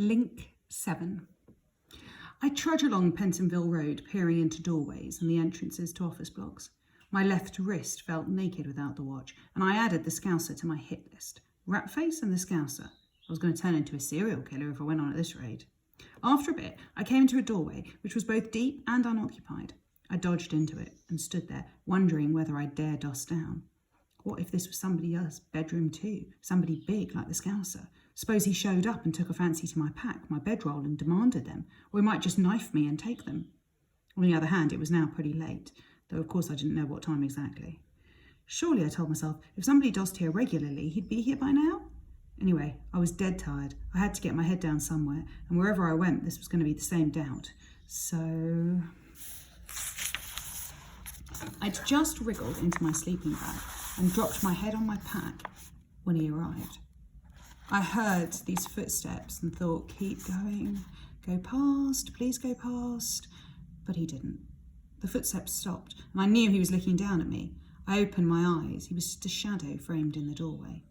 Link 7. I trudge along Pentonville Road, peering into doorways and the entrances to office blocks. My left wrist felt naked without the watch, and I added the Scouser to my hit list. Ratface and the Scouser. I was going to turn into a serial killer if I went on at this rate. After a bit, I came into a doorway which was both deep and unoccupied. I dodged into it and stood there, wondering whether I'd dare doss down. What if this was somebody else's bedroom too? Somebody big like the Scouser? Suppose he showed up and took a fancy to my pack, my bedroll, and demanded them, or he might just knife me and take them. On the other hand, it was now pretty late, though of course I didn't know what time exactly. Surely, I told myself, if somebody dossed here regularly, he'd be here by now? Anyway, I was dead tired. I had to get my head down somewhere, and wherever I went, this was going to be the same doubt. So I'd just wriggled into my sleeping bag and dropped my head on my pack when he arrived. I heard these footsteps and thought, keep going, go past, please go past, but he didn't. The footsteps stopped, and I knew he was looking down at me. I opened my eyes. He was just a shadow framed in the doorway.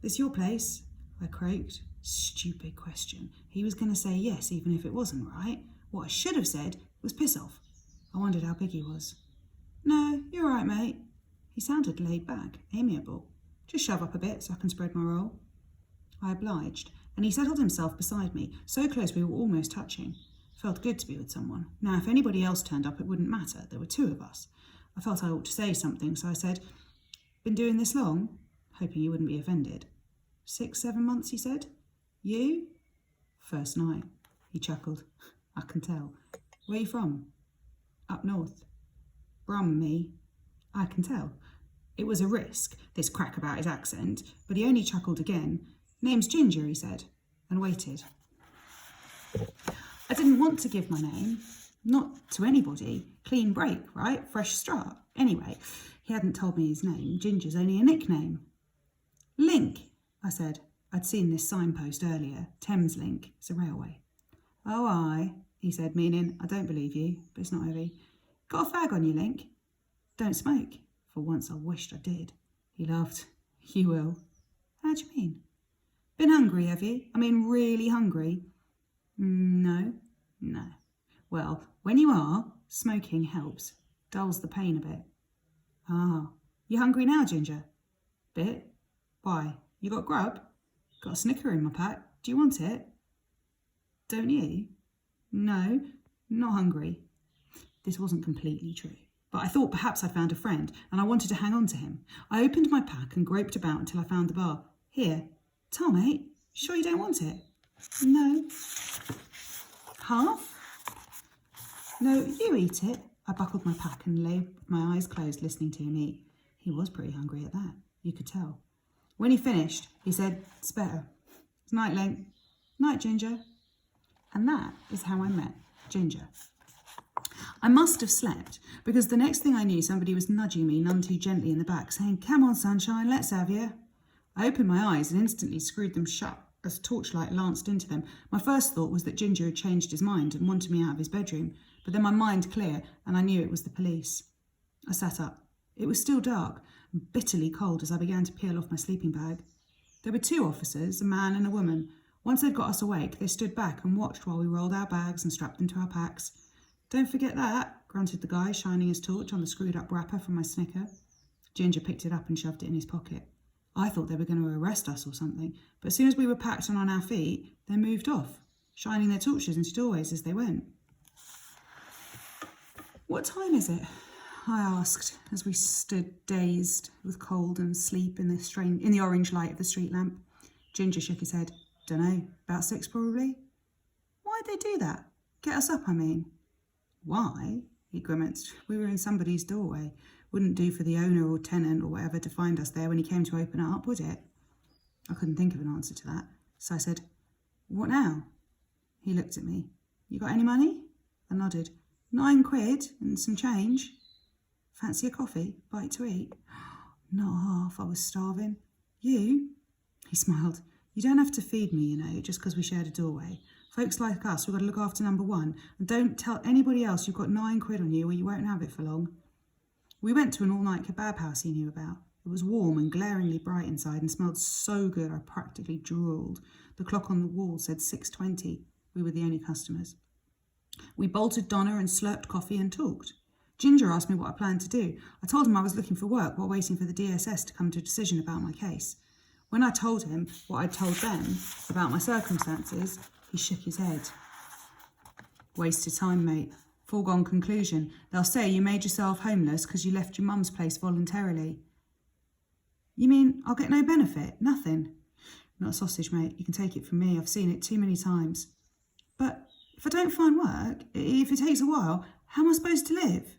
"This your place?" I croaked. Stupid question. He was going to say yes, even if it wasn't right. What I should have said was piss off. I wondered how big he was. "No, you're all right, mate." He sounded laid back, amiable. "Just shove up a bit so I can spread my roll." I obliged, and he settled himself beside me, so close we were almost touching. Felt good to be with someone. Now, if anybody else turned up, it wouldn't matter. There were two of us. I felt I ought to say something, so I said, "Been doing this long?" hoping he wouldn't be offended. 6, 7 months, he said. "You?" "First night." He chuckled. "I can tell. Where you from?" "Up north." "Brum, me." "I can tell." It was a risk, this crack about his accent, but he only chuckled again. "Name's Ginger," he said, and waited. I didn't want to give my name, not to anybody. Clean break, right? Fresh start. Anyway, he hadn't told me his name. Ginger's only a nickname. "Link," I said. I'd seen this signpost earlier. Thames Link. It's a railway. "Oh, aye," he said, meaning, "I don't believe you, but it's not heavy. Got a fag on you, Link?" "Don't smoke." For once I wished I did. He laughed. "You will." "How do you mean?" "Been hungry, have you? I mean, really hungry?" No. "Well, when you are, smoking helps. Dulls the pain a bit." "Ah, you hungry now, Ginger?" "Bit. Why, you got grub?" "Got a Snicker in my pack. Do you want it?" "Don't you?" "No, not hungry." This wasn't completely true, but I thought perhaps I'd found a friend, and I wanted to hang on to him. I opened my pack and groped about until I found the bar. "Here. Tell, mate. Sure you don't want it?" "No." "Half?" "No, you eat it." I buckled my pack and lay with my eyes closed, listening to him eat. He was pretty hungry at that, you could tell. When he finished, he said, "It's better." "It's night, Link." "Night, Ginger." And that is how I met Ginger. I must have slept, because the next thing I knew, somebody was nudging me none too gently in the back, saying, "Come on, sunshine, let's have you." I opened my eyes and instantly screwed them shut as torchlight lanced into them. My first thought was that Ginger had changed his mind and wanted me out of his bedroom, but then my mind cleared and I knew it was the police. I sat up. It was still dark and bitterly cold as I began to peel off my sleeping bag. There were 2 officers, a man and a woman. Once they'd got us awake, they stood back and watched while we rolled our bags and strapped into our packs. "Don't forget that," grunted the guy, shining his torch on the screwed-up wrapper from my Snicker. Ginger picked it up and shoved it in his pocket. I thought they were going to arrest us or something, but as soon as we were packed and on our feet, they moved off, shining their torches into doorways as they went. "What time is it?" I asked as we stood dazed with cold and sleep in the orange light of the street lamp. Ginger shook his head. "Dunno, about 6 probably." "Why'd they do that? Get us up, I mean." "Why?" he grimaced. "We were in somebody's doorway. Wouldn't do for the owner or tenant or whatever to find us there when he came to open it up, would it?" I couldn't think of an answer to that, so I said, "What now?" He looked at me. "You got any money?" I nodded. £9 and some change. "Fancy a coffee? Bite to eat?" "Not half, I was starving." "You?" He smiled. "You don't have to feed me, you know, just because we shared a doorway. Folks like us, we've got to look after number one. And don't tell anybody else you've got £9 on you or you won't have it for long." We went to an all-night kebab house he knew about. It was warm and glaringly bright inside and smelled so good I practically drooled. The clock on the wall said 6:20. We were the only customers. We bolted Donna and slurped coffee and talked. Ginger asked me what I planned to do. I told him I was looking for work while waiting for the DSS to come to a decision about my case. When I told him what I'd told them about my circumstances, he shook his head. Wasted time, mate. Foregone conclusion. They'll say you made yourself homeless because you left your mum's place voluntarily. You mean I'll get no benefit? Nothing? Not a sausage, mate. You can take it from me. I've seen it too many times. But if I don't find work, if it takes a while, how am I supposed to live?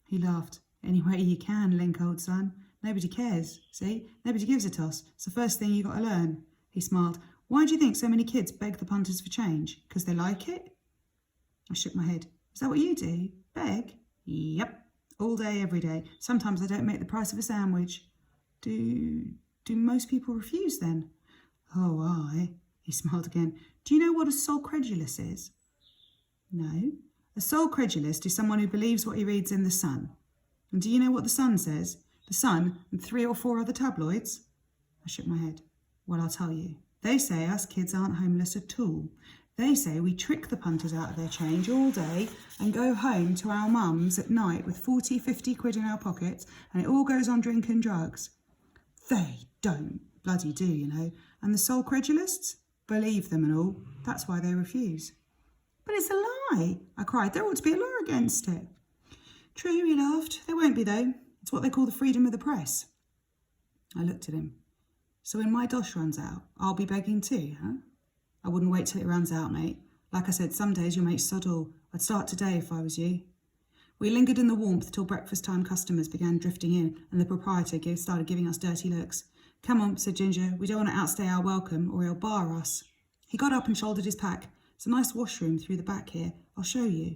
He laughed. Any way you can, Link, old son. Nobody cares, see? Nobody gives a toss. It's the first thing you got to learn. He smiled. Why do you think so many kids beg the punters for change? Because they like it? I shook my head. Is that what you do? Beg? Yep. All day, every day. Sometimes I don't make the price of a sandwich. Do most people refuse then? Oh, aye. He smiled again. Do you know what a soul credulous is? No. A soul credulous is someone who believes what he reads in The Sun. And do you know what The Sun says? The Sun and 3 or 4 other tabloids? I shook my head. Well, I'll tell you. They say us kids aren't homeless at all. They say we trick the punters out of their change all day and go home to our mums at night with 40, 50 quid in our pockets, and it all goes on drink and drugs. They don't bloody do, you know. And the soul credulists believe them and all. That's why they refuse. But it's a lie, I cried. There ought to be a law against it. True, he laughed. There won't be, though. It's what they call the freedom of the press. I looked at him. So when my dosh runs out, I'll be begging too, huh? I wouldn't wait till it runs out, mate. Like I said, some days you'll make sod all. I'd start today if I was you. We lingered in the warmth till breakfast time customers began drifting in and the proprietor started giving us dirty looks. Come on, said Ginger. We don't want to outstay our welcome or he'll bar us. He got up and shouldered his pack. It's a nice washroom through the back here. I'll show you.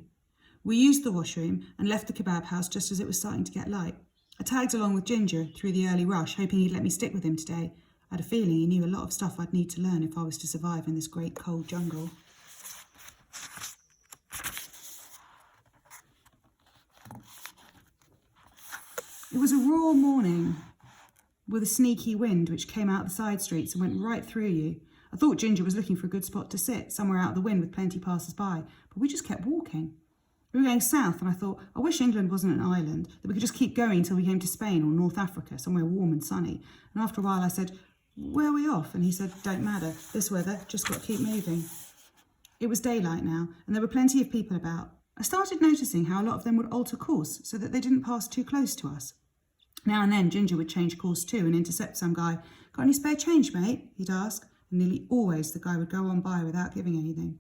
We used the washroom and left the kebab house just as it was starting to get light. I tagged along with Ginger through the early rush, hoping he'd let me stick with him today. I had a feeling he knew a lot of stuff I'd need to learn if I was to survive in this great cold jungle. It was a raw morning with a sneaky wind which came out the side streets and went right through you. I thought Ginger was looking for a good spot to sit, somewhere out of the wind with plenty passers-by, but we just kept walking. We were going south and I thought, I wish England wasn't an island, that we could just keep going until we came to Spain or North Africa, somewhere warm and sunny. And after a while I said, where are we off? And he said, don't matter, this weather, just got to keep moving. It was daylight now and there were plenty of people about. I started noticing how a lot of them would alter course so that they didn't pass too close to us. Now and then Ginger would change course too and intercept some guy. Got any spare change, mate? He'd ask. And nearly always the guy would go on by without giving anything.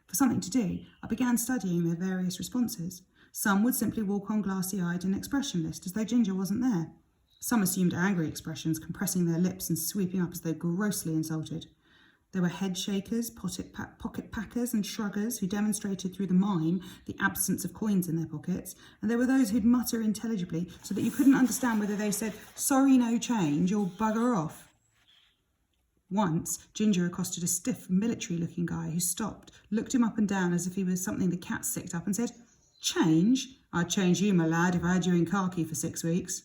For something to do, I began studying their various responses. Some would simply walk on glassy-eyed and expressionless, as though Ginger wasn't there. Some assumed angry expressions, compressing their lips and sweeping up as though grossly insulted. There were head shakers, pocket packers and shruggers who demonstrated through the mime the absence of coins in their pockets, and there were those who'd mutter intelligibly so that you couldn't understand whether they said, sorry, no change, or bugger off. Once, Ginger accosted a stiff, military-looking guy who stopped, looked him up and down as if he was something the cat sicked up and said, change? I'd change you, my lad, if I had you in khaki for 6 weeks.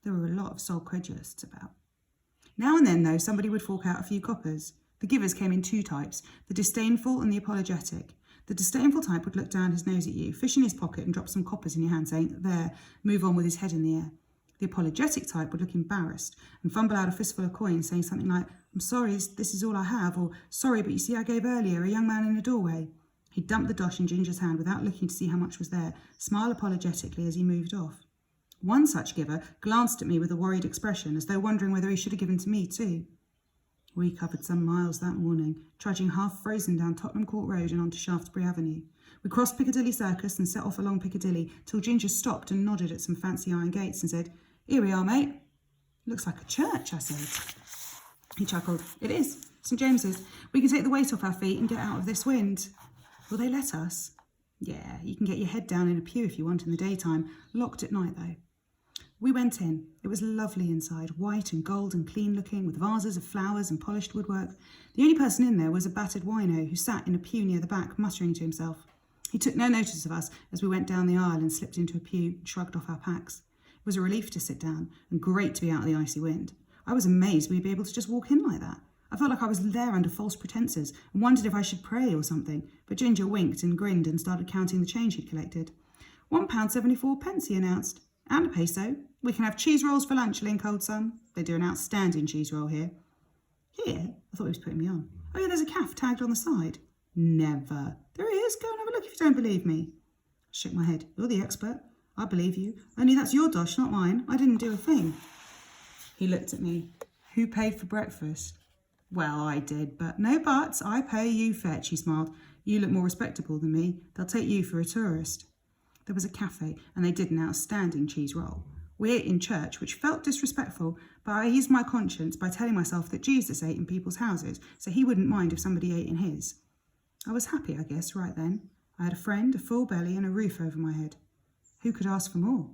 There were a lot of soul credulists about. Now and then, though, somebody would fork out a few coppers. The givers came in 2 types, the disdainful and the apologetic. The disdainful type would look down his nose at you, fish in his pocket and drop some coppers in your hand, saying, there, move on with his head in the air. The apologetic type would look embarrassed and fumble out a fistful of coins, saying something like, I'm sorry, this is all I have, or sorry, but you see I gave earlier, a young man in a doorway. He'd dump the dosh in Ginger's hand without looking to see how much was there, smile apologetically as he moved off. One such giver glanced at me with a worried expression, as though wondering whether he should have given to me too. We covered some miles that morning, trudging half-frozen down Tottenham Court Road and onto Shaftesbury Avenue. We crossed Piccadilly Circus and set off along Piccadilly till Ginger stopped and nodded at some fancy iron gates and said, here we are, mate. Looks like a church, I said. He chuckled. It is. St. James's. We can take the weight off our feet and get out of this wind. Will they let us? Yeah, you can get your head down in a pew if you want in the daytime. Locked at night, though. We went in. It was lovely inside, white and gold and clean looking, with vases of flowers and polished woodwork. The only person in there was a battered wino who sat in a pew near the back, muttering to himself. He took no notice of us as we went down the aisle and slipped into a pew and shrugged off our packs. It was a relief to sit down and great to be out of the icy wind. I was amazed we'd be able to just walk in like that. I felt like I was there under false pretences and wondered if I should pray or something, but Ginger winked and grinned and started counting the change he'd collected. £1.74, he announced. And a peso. We can have cheese rolls for lunch, Link, old son. They do an outstanding cheese roll here. Here? I thought he was putting me on. Oh yeah, there's a calf tagged on the side. Never. There he is. Go and have a look if you don't believe me. I shook my head. You're the expert. I believe you. Only that's your dosh, not mine. I didn't do a thing. He looked at me. Who paid for breakfast? Well, I did, but no buts. I pay, you fetch, he smiled. You look more respectable than me. They'll take you for a tourist. There was a cafe, and they did an outstanding cheese roll. We ate in church, which felt disrespectful, but I eased my conscience by telling myself that Jesus ate in people's houses, so he wouldn't mind if somebody ate in his. I was happy, I guess, right then. I had a friend, a full belly, and a roof over my head. Who could ask for more?